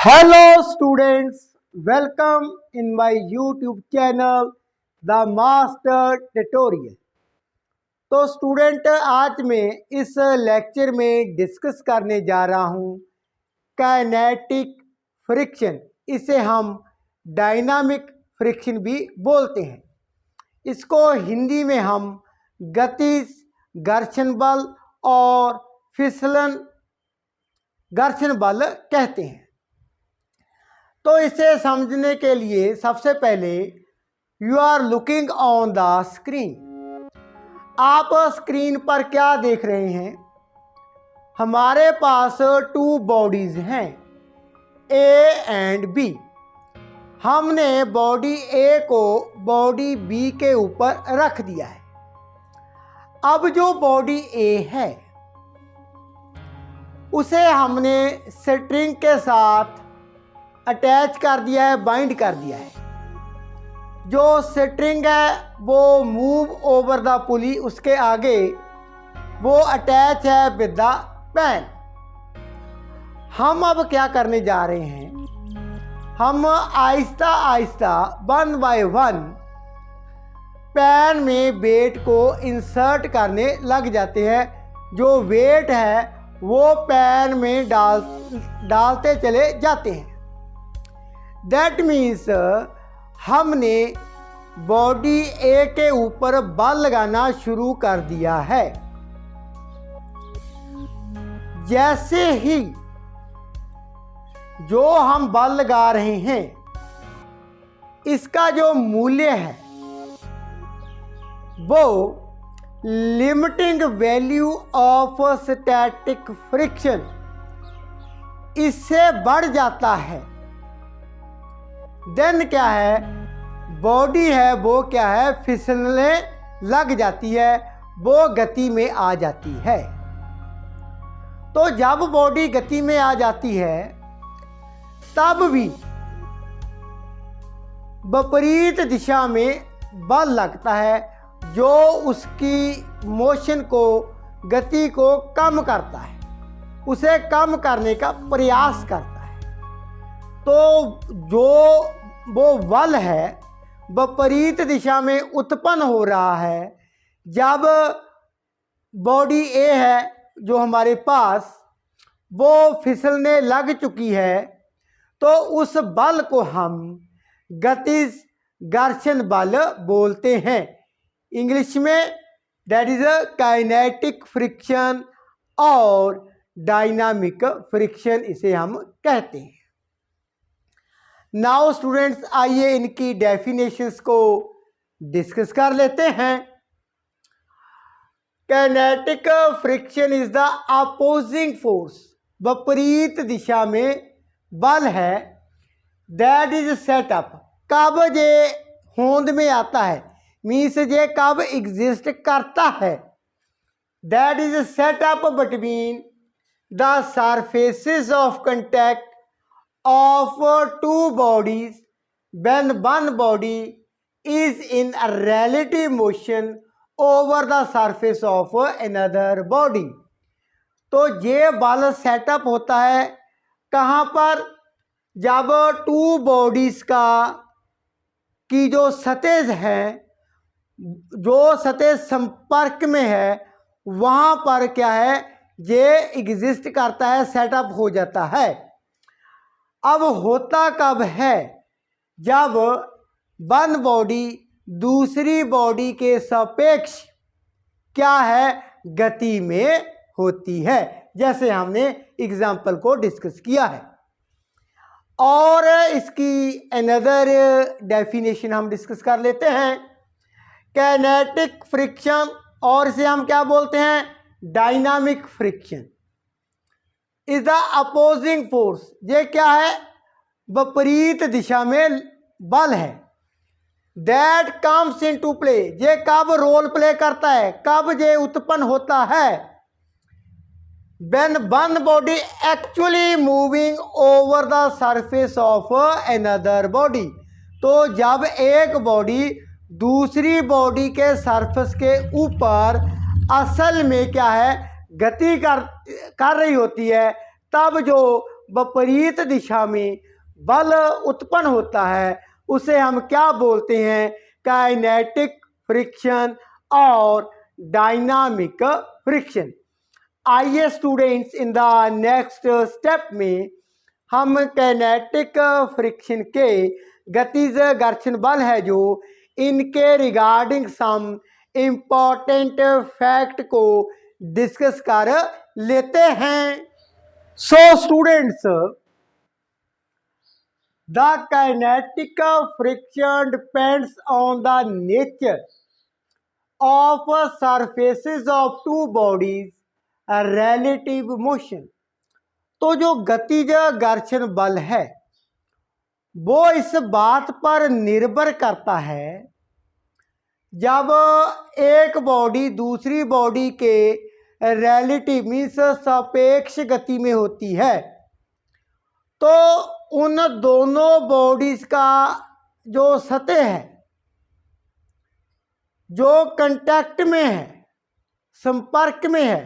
Hello students, welcome in my YouTube channel The Master Tutorial। तो student आज मैं इस लेक्चर में डिस्कस करने जा रहा हूँ काइनेटिक फ्रिक्शन। इसे हम डायनामिक फ्रिक्शन भी बोलते हैं। इसको हिंदी में हम गतिज घर्षण बल और फिसलन घर्षण बल कहते हैं। तो इसे समझने के लिए सबसे पहले you are looking on the screen. आप स्क्रीन पर क्या देख रहे हैं? हमारे पास टू बॉडीज हैं, ए एंड बी। हमने बॉडी ए को बॉडी बी के ऊपर रख दिया है। अब जो बॉडी ए है उसे हमने स्ट्रिंग के साथ अटैच कर दिया है, बाइंड कर दिया है। जो स्ट्रिंग है वो मूव ओवर द पुली, उसके आगे वो अटैच है विद द पैन। हम अब क्या करने जा रहे हैं? हम Aahista Aahista one by one pan में वेट को इंसर्ट करने लग जाते हैं। जो वेट है वो पैन में डालते चले जाते हैं। दैट मीन्स हमने बॉडी ए के ऊपर बल लगाना शुरू कर दिया है। जैसे ही जो हम बल लगा रहे हैं इसका जो मूल्य है वो limiting value of static friction इससे बढ़ जाता है। देन क्या है, बॉडी है वो क्या है, फिसलने लग जाती है, वो गति में आ जाती है। तो जब बॉडी गति में आ जाती है तब भी विपरीत दिशा में बल लगता है जो उसकी मोशन को, गति को कम करता है, उसे कम करने का प्रयास करता है। तो जो वो बल है विपरीत दिशा में उत्पन्न हो रहा है। जब बॉडी ए है जो हमारे पास वो फिसलने लग चुकी है तो उस बल को हम गतिज घर्षण बल बोलते हैं। इंग्लिश में that is a kinetic friction और डायनामिक फ्रिक्शन इसे हम कहते हैं। नाउ स्टूडेंट्स, आइए इनकी डेफिनेशंस को डिस्कस कर लेते हैं। Kinetic friction is the opposing force, विपरीत दिशा में बल है। दैट इज सेटअप, कब ये होंद में आता है, मीन्स ये कब एग्जिस्ट करता है। That is setup between the surfaces of contact of two bodies when one body is in a relative motion over the surface of another body। तो ये बल सेटअप होता है कहाँ पर? जब टू बॉडीज की जो सतह है, जो सतह संपर्क में है, वहाँ पर क्या है, ये एग्जिस्ट करता है, सेटअप हो जाता है। अब होता कब है? जब वन बॉडी दूसरी बॉडी के सापेक्ष क्या है, गति में होती है। जैसे हमने एग्जाम्पल को डिस्कस किया है। और इसकी अनदर डेफिनेशन हम डिस्कस कर लेते हैं। काइनेटिक फ्रिक्शन, और इसे हम क्या बोलते हैं, dynamic friction is the opposing force. ये क्या है, विपरीत दिशा में बल है। That comes into play, ये कब रोल प्ले करता है, कब ये उत्पन्न होता है? When one body actually moving over the surface of another body. तो जब एक बॉडी दूसरी बॉडी के सरफेस के ऊपर असल में क्या है, गति कर रही होती है, तब जो विपरीत दिशा में बल उत्पन्न होता है उसे हम क्या बोलते हैं, काइनेटिक फ्रिक्शन और डायनामिक फ्रिक्शन। आइए students, in the next step में हम काइनेटिक फ्रिक्शन के गतिज घर्षण बल है जो इनके रिगार्डिंग सम इम्पॉर्टेंट फैक्ट को डिस्कस कर लेते हैं। So students, the kinetic friction depends on the nature of surfaces of two bodies relative motion. तो जो गतिज घर्षण बल है वो इस बात पर निर्भर करता है जब एक बॉडी दूसरी बॉडी के रिलेटिव मीन्स सापेक्ष गति में होती है, तो उन दोनों बॉडीज का जो सतह है, जो कांटेक्ट में है, संपर्क में है,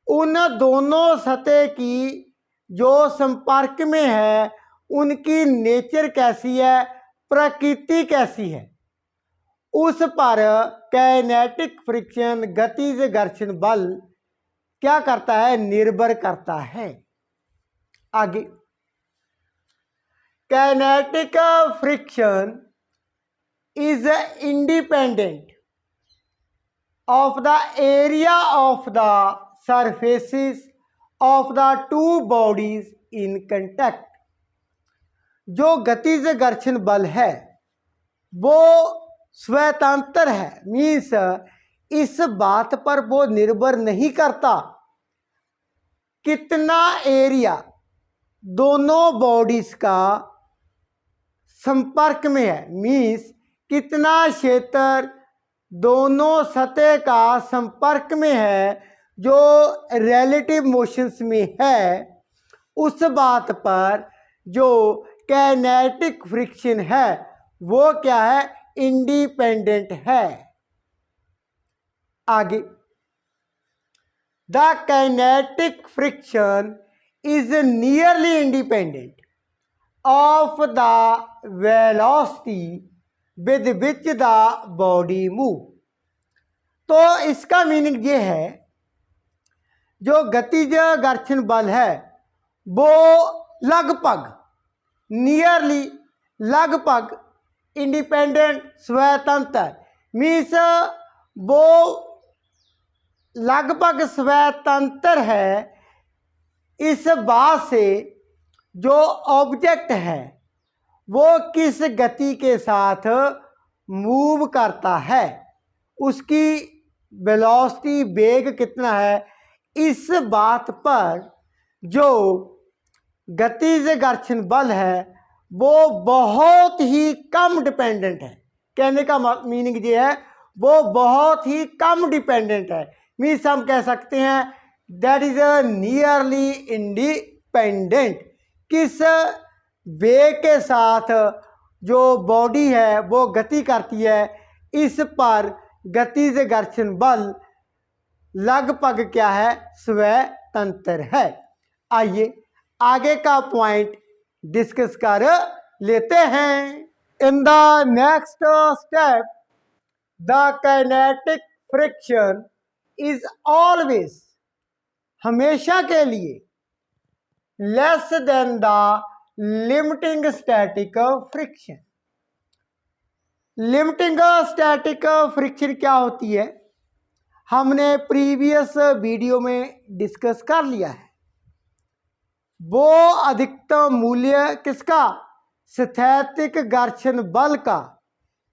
उन दोनों सतह की जो संपर्क में है उनकी नेचर कैसी है, प्रकृति कैसी है, उस पर काइनेटिक फ्रिक्शन गतिज घर्षण बल क्या करता है, निर्भर करता है। आगे, kinetic friction is independent of the area of the surfaces of the two bodies in contact। जो गतिज घर्षण बल है वो स्वतंत्र है, मीन्स इस बात पर वो निर्भर नहीं करता कितना एरिया दोनों बॉडीज का संपर्क में है, मीन्स कितना क्षेत्र दोनों सतह का संपर्क में है जो रिलेटिव मोशंस में है, उस बात पर जो काइनेटिक फ्रिक्शन है वो क्या है, इंडिपेंडेंट है। आगे, the kinetic friction is nearly independent of the velocity with which the body move. तो इसका मीनिंग ये है, जो गतिज घर्षण बल है वो लगभग नियरली लगभग इंडिपेंडेंट स्वतंत्र, मीन्स वो लगभग स्वतंत्र है इस बात से जो ऑब्जेक्ट है वो किस गति के साथ मूव करता है, उसकी वेलोसिटी वेग कितना है, इस बात पर जो गतिज घर्षण बल है वो बहुत ही कम डिपेंडेंट है। कहने का मीनिंग ये है वो बहुत ही कम डिपेंडेंट है, मीन्स हम कह सकते हैं दैट इज नियरली इंडिपेंडेंट। किस वेग के साथ जो बॉडी है वो गति करती है, इस पर गतिज घर्षण बल लगभग क्या है, स्वतंत्र है। आइए आगे का पॉइंट डिस्कस कर लेते हैं। In the next step, the kinetic friction is always, हमेशा के लिए, less than the limiting static friction. Limiting static friction क्या होती है, हमने प्रीवियस वीडियो में डिस्कस कर लिया है। वो अधिकतम मूल्य किसका, स्थैतिक घर्षण बल का,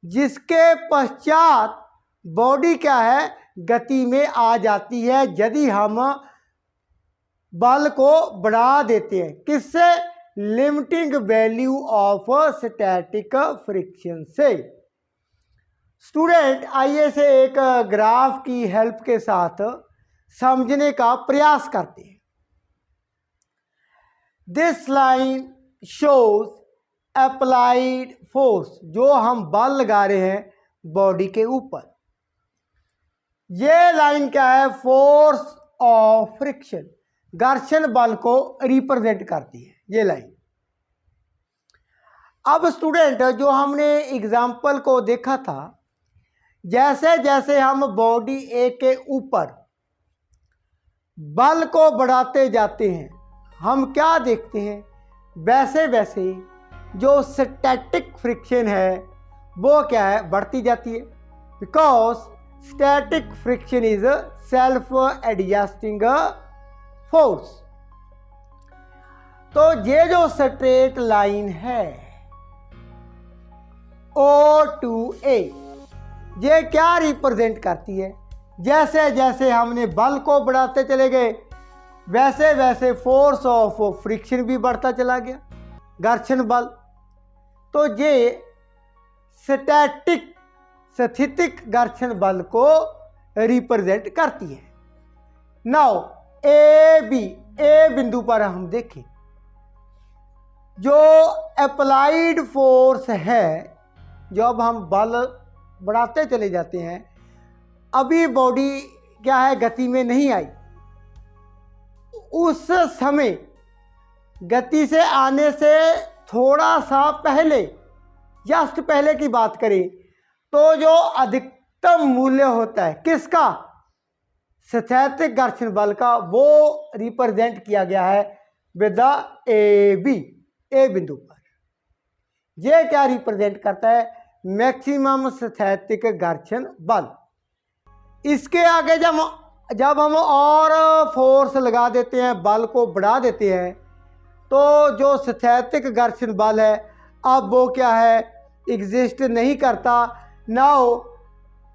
जिसके पश्चात बॉडी क्या है, गति में आ जाती है यदि हम बल को बढ़ा देते हैं। किससे, limiting value of static friction से। स्टूडेंट, आइए से एक ग्राफ की हेल्प के साथ समझने का प्रयास करते हैं। This line shows applied force, जो हम बल लगा रहे हैं बॉडी के ऊपर। ये लाइन क्या है, फोर्स ऑफ फ्रिक्शन, घर्षण बल को रिप्रेजेंट करती है, ये लाइन। अब स्टूडेंट जो हमने एग्जाम्पल को देखा था, जैसे जैसे हम बॉडी ए के ऊपर बल को बढ़ाते जाते हैं, हम क्या देखते हैं, वैसे वैसे जो स्टैटिक फ्रिक्शन है वो क्या है, बढ़ती जाती है। Because static friction is self adjusting force. तो ये जो स्ट्रेट लाइन है O to A, ये क्या रिप्रेजेंट करती है, जैसे जैसे हमने बल को बढ़ाते चले गए वैसे वैसे फोर्स ऑफ फ्रिक्शन भी बढ़ता चला गया, घर्षण बल। तो ये स्टैटिक स्थितिक घर्षण बल को रिप्रेजेंट करती है। नाउ ए बिंदु पर हम देखें, जो अप्लाइड फोर्स है, जब हम बल बढ़ाते चले जाते हैं, अभी बॉडी क्या है, गति में नहीं आई, उस समय गति से आने से थोड़ा सा पहले, जस्ट पहले की बात करें तो जो अधिकतम मूल्य होता है किसका, स्थैतिक घर्षण बल का, वो रिप्रेजेंट किया गया है विद द ए बिंदु पर। यह क्या रिप्रेजेंट करता है, मैक्सिमम स्थैतिक घर्षण बल। इसके आगे जब हम और फोर्स लगा देते हैं, बल को बढ़ा देते हैं, तो जो स्थैतिक घर्षण बल है अब वो क्या है, एग्जिस्ट नहीं करता। नाउ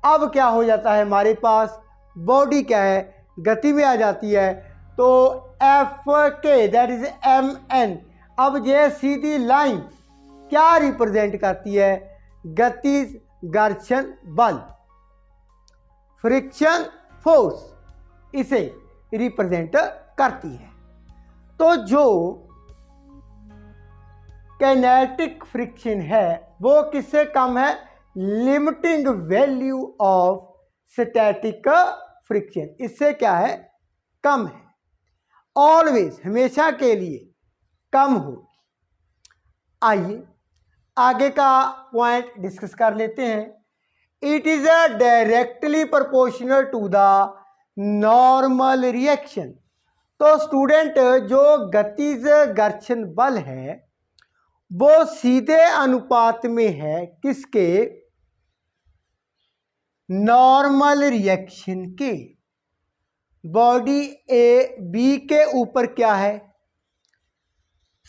अब क्या हो जाता है, हमारे पास बॉडी क्या है, गति में आ जाती है। तो एफ के दैट इज mn, अब ये सीधी लाइन क्या रिप्रेजेंट करती है, गति घर्षण बल, फ्रिक्शन फोर्स, इसे रिप्रेजेंट करती है। तो जो काइनेटिक फ्रिक्शन है वो किससे कम है, limiting value of static friction, इससे क्या है, कम है, ऑलवेज, हमेशा के लिए कम होगी। आइए आगे का पॉइंट डिस्कस कर लेते हैं। It is a directly proportional to the normal reaction. तो स्टूडेंट जो गतिज घर्षण बल है वो सीधे अनुपात में है किसके, नॉर्मल रिएक्शन के। बॉडी ए बी के ऊपर क्या है,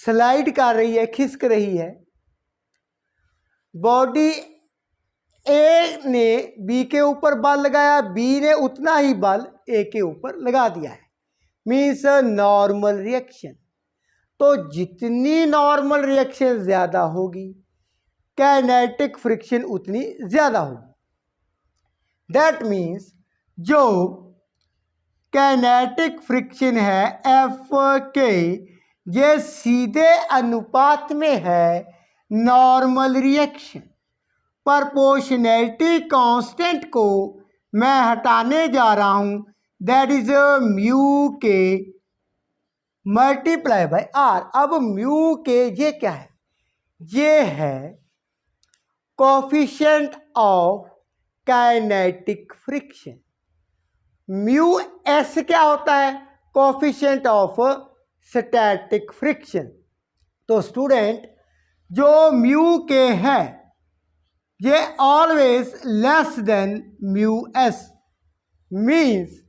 स्लाइड कर रही है, खिसक रही है। बॉडी ए ने बी के ऊपर बल लगाया, बी ने उतना ही बल ए के ऊपर लगा दिया है, मीन्स नॉर्मल रिएक्शन। तो जितनी नॉर्मल रिएक्शन ज़्यादा होगी, काइनेटिक फ्रिक्शन उतनी ज़्यादा होगी। दैट मीन्स जो काइनेटिक फ्रिक्शन है एफ के, ये सीधे अनुपात में है नॉर्मल रिएक्शन। प्रोपोर्शनैलिटी कांस्टेंट को मैं हटाने जा रहा हूं, दैट इज म्यू के मल्टीप्लाई बाय आर। अब म्यू के ये क्या है, ये है coefficient of kinetic friction. Mu S क्या होता है, कोफिशिएंट ऑफ स्टैटिक फ्रिक्शन। तो स्टूडेंट जो म्यू के है ये always less than mu S, means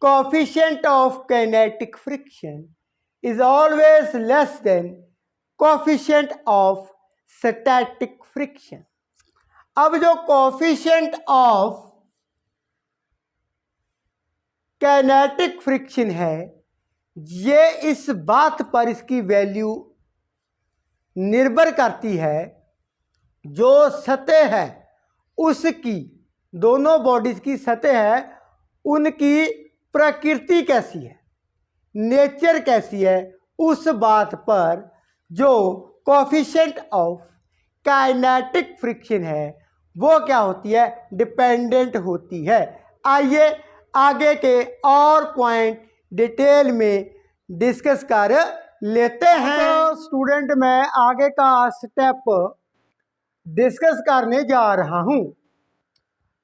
coefficient of kinetic friction is always less than coefficient of static friction. अब जो coefficient of kinetic friction है, ये इस बात पर इसकी वैल्यू निर्भर करती है जो सतह है उसकी, दोनों बॉडीज की सतह है उनकी प्रकृति कैसी है, नेचर कैसी है, उस बात पर जो कोफिशिएंट ऑफ काइनेटिक फ्रिक्शन है वो क्या होती है, डिपेंडेंट होती है। आइए आगे के और पॉइंट डिटेल में डिस्कस कर लेते हैं। तो स्टूडेंट मैं आगे का स्टेप डिस्कस करने जा रहा हूं।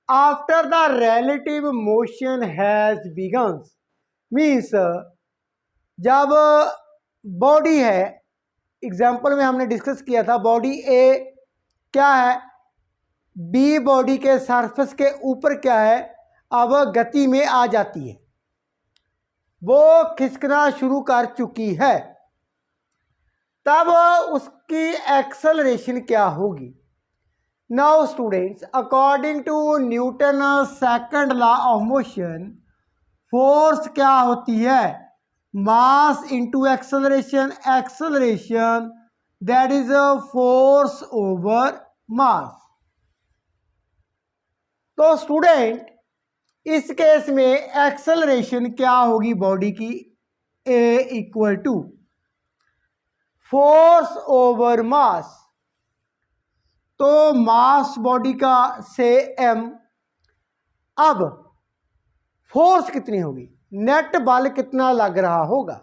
After the relative motion has begin means जब बॉडी है, एग्जाम्पल में हमने डिस्कस किया था बॉडी ए क्या है, बी बॉडी के सरफेस के ऊपर क्या है, अब गति में आ जाती है, वो खिसकना शुरू कर चुकी है, तब उसकी एक्सेलरेशन क्या होगी। Now students, according to Newton second law of motion, force क्या होती है, mass into acceleration, acceleration that is a force over mass. तो स्टूडेंट इस केस में एक्सेलरेशन क्या होगी बॉडी की, ए equal to force over mass, तो मास बॉडी का से एम। अब फोर्स कितनी होगी, नेट बल कितना लग रहा होगा,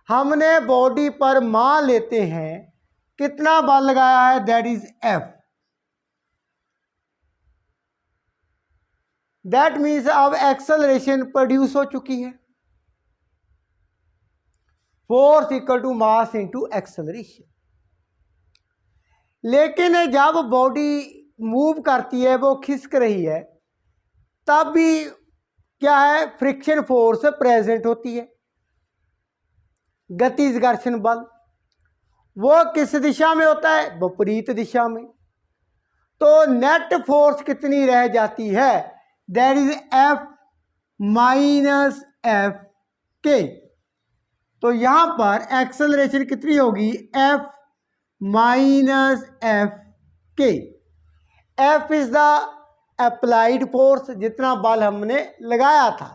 हमने बॉडी पर मान लेते हैं कितना बल लगाया है, that is F. That means अब एक्सेलरेशन प्रोड्यूस हो चुकी है, force equal to mass into acceleration. लेकिन जब बॉडी मूव करती है, वो खिसक रही है, तब भी क्या है, फ्रिक्शन फोर्स प्रेजेंट होती है, गतिज घर्षण बल। वो किस दिशा में होता है, विपरीत दिशा में। तो नेट फोर्स कितनी रह जाती है, that is F minus F के। तो यहां पर एक्सेलरेशन कितनी होगी, एफ माइनस एफ के। F is the applied force, जितना बल हमने लगाया था,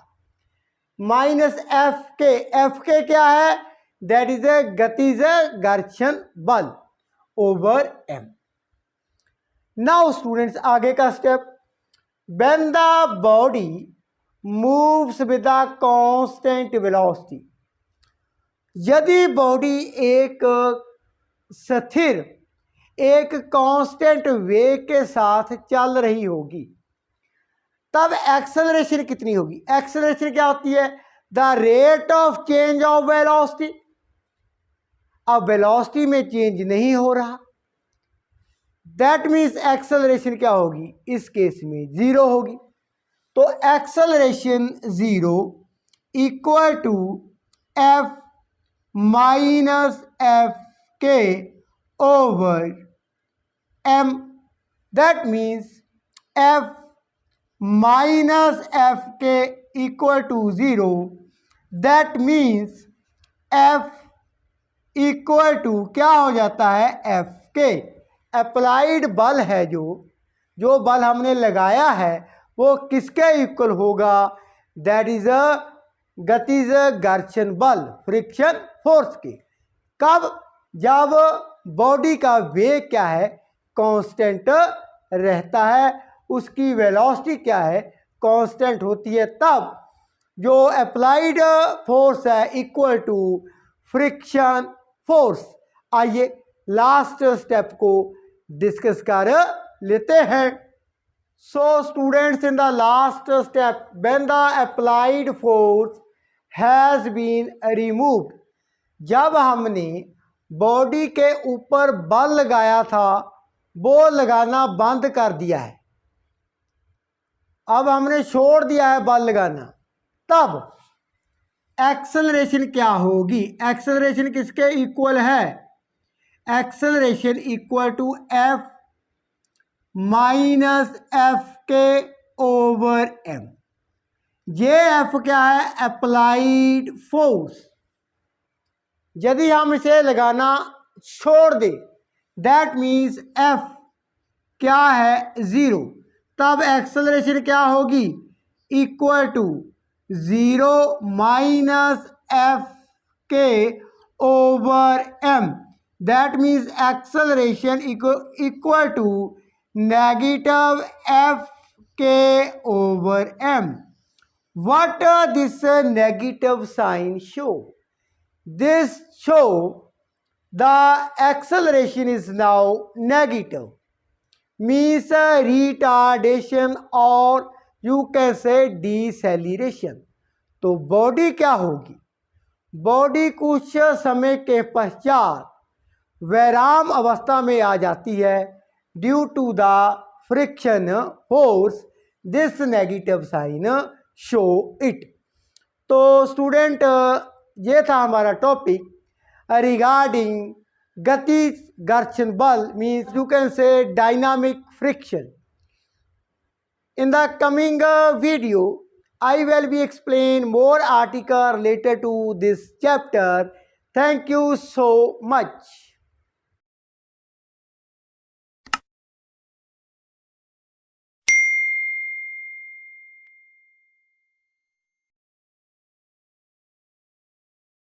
माइनस एफ के। एफ के क्या है, दैट इज ए गतिज घर्षण बल ओवर एम। नाउ स्टूडेंट्स आगे का step, when the body moves with the constant velocity, यदि बॉडी एक स्थिर एक कांस्टेंट वेग के साथ चल रही होगी, तब एक्सेलरेशन कितनी होगी। एक्सेलरेशन क्या होती है, the rate of change of velocity. अब वेलोसिटी में चेंज नहीं हो रहा, दैट मीन्स एक्सेलरेशन क्या होगी, इस केस में जीरो होगी। तो acceleration zero equal to F minus F के over M. That means F minus F K equal to zero. That means F equal to क्या हो जाता है, एफ के। अप्लाइड बल है, जो बल हमने लगाया है वो किसके इक्वल होगा, दैट इज अ गतिज घर्षण बल, फ्रिक्शन फोर्स के। कब, जब बॉडी का वेग क्या है, कांस्टेंट रहता है, उसकी वेलोसिटी क्या है, कांस्टेंट होती है, तब जो अप्लाइड फोर्स है इक्वल टू फ्रिक्शन फोर्स। आइए लास्ट स्टेप को डिस्कस कर लेते हैं। So students, in the last step, when the applied force has been removed, जब हमने बॉडी के ऊपर बल लगाया था वो लगाना बंद कर दिया है, अब हमने छोड़ दिया है बल लगाना, तब एक्सेलरेशन क्या होगी। एक्सेलरेशन किसके इक्वल है, acceleration equal to F minus F के ओवर एम। ये एफ क्या है, अप्लाइड फोर्स। यदि हम इसे लगाना छोड़ दे, दैट मीन्स एफ क्या है, जीरो, तब एक्सेलरेशन क्या होगी, equal to zero minus F के over M. That means acceleration equal to negative F के over M. What this negative sign show? This show the acceleration is now negative, means retardation or you can say deceleration. तो body क्या होगी? Body कुछ समय के पश्चात वैराम अवस्था में आ जाती है due to the friction force. This negative sign show it. तो स्टूडेंट ये था हमारा टॉपिक रिगार्डिंग गति घर्षण बल, means you can say dynamic friction. In the coming video, I will be explain more article related to this chapter. Thank you so much.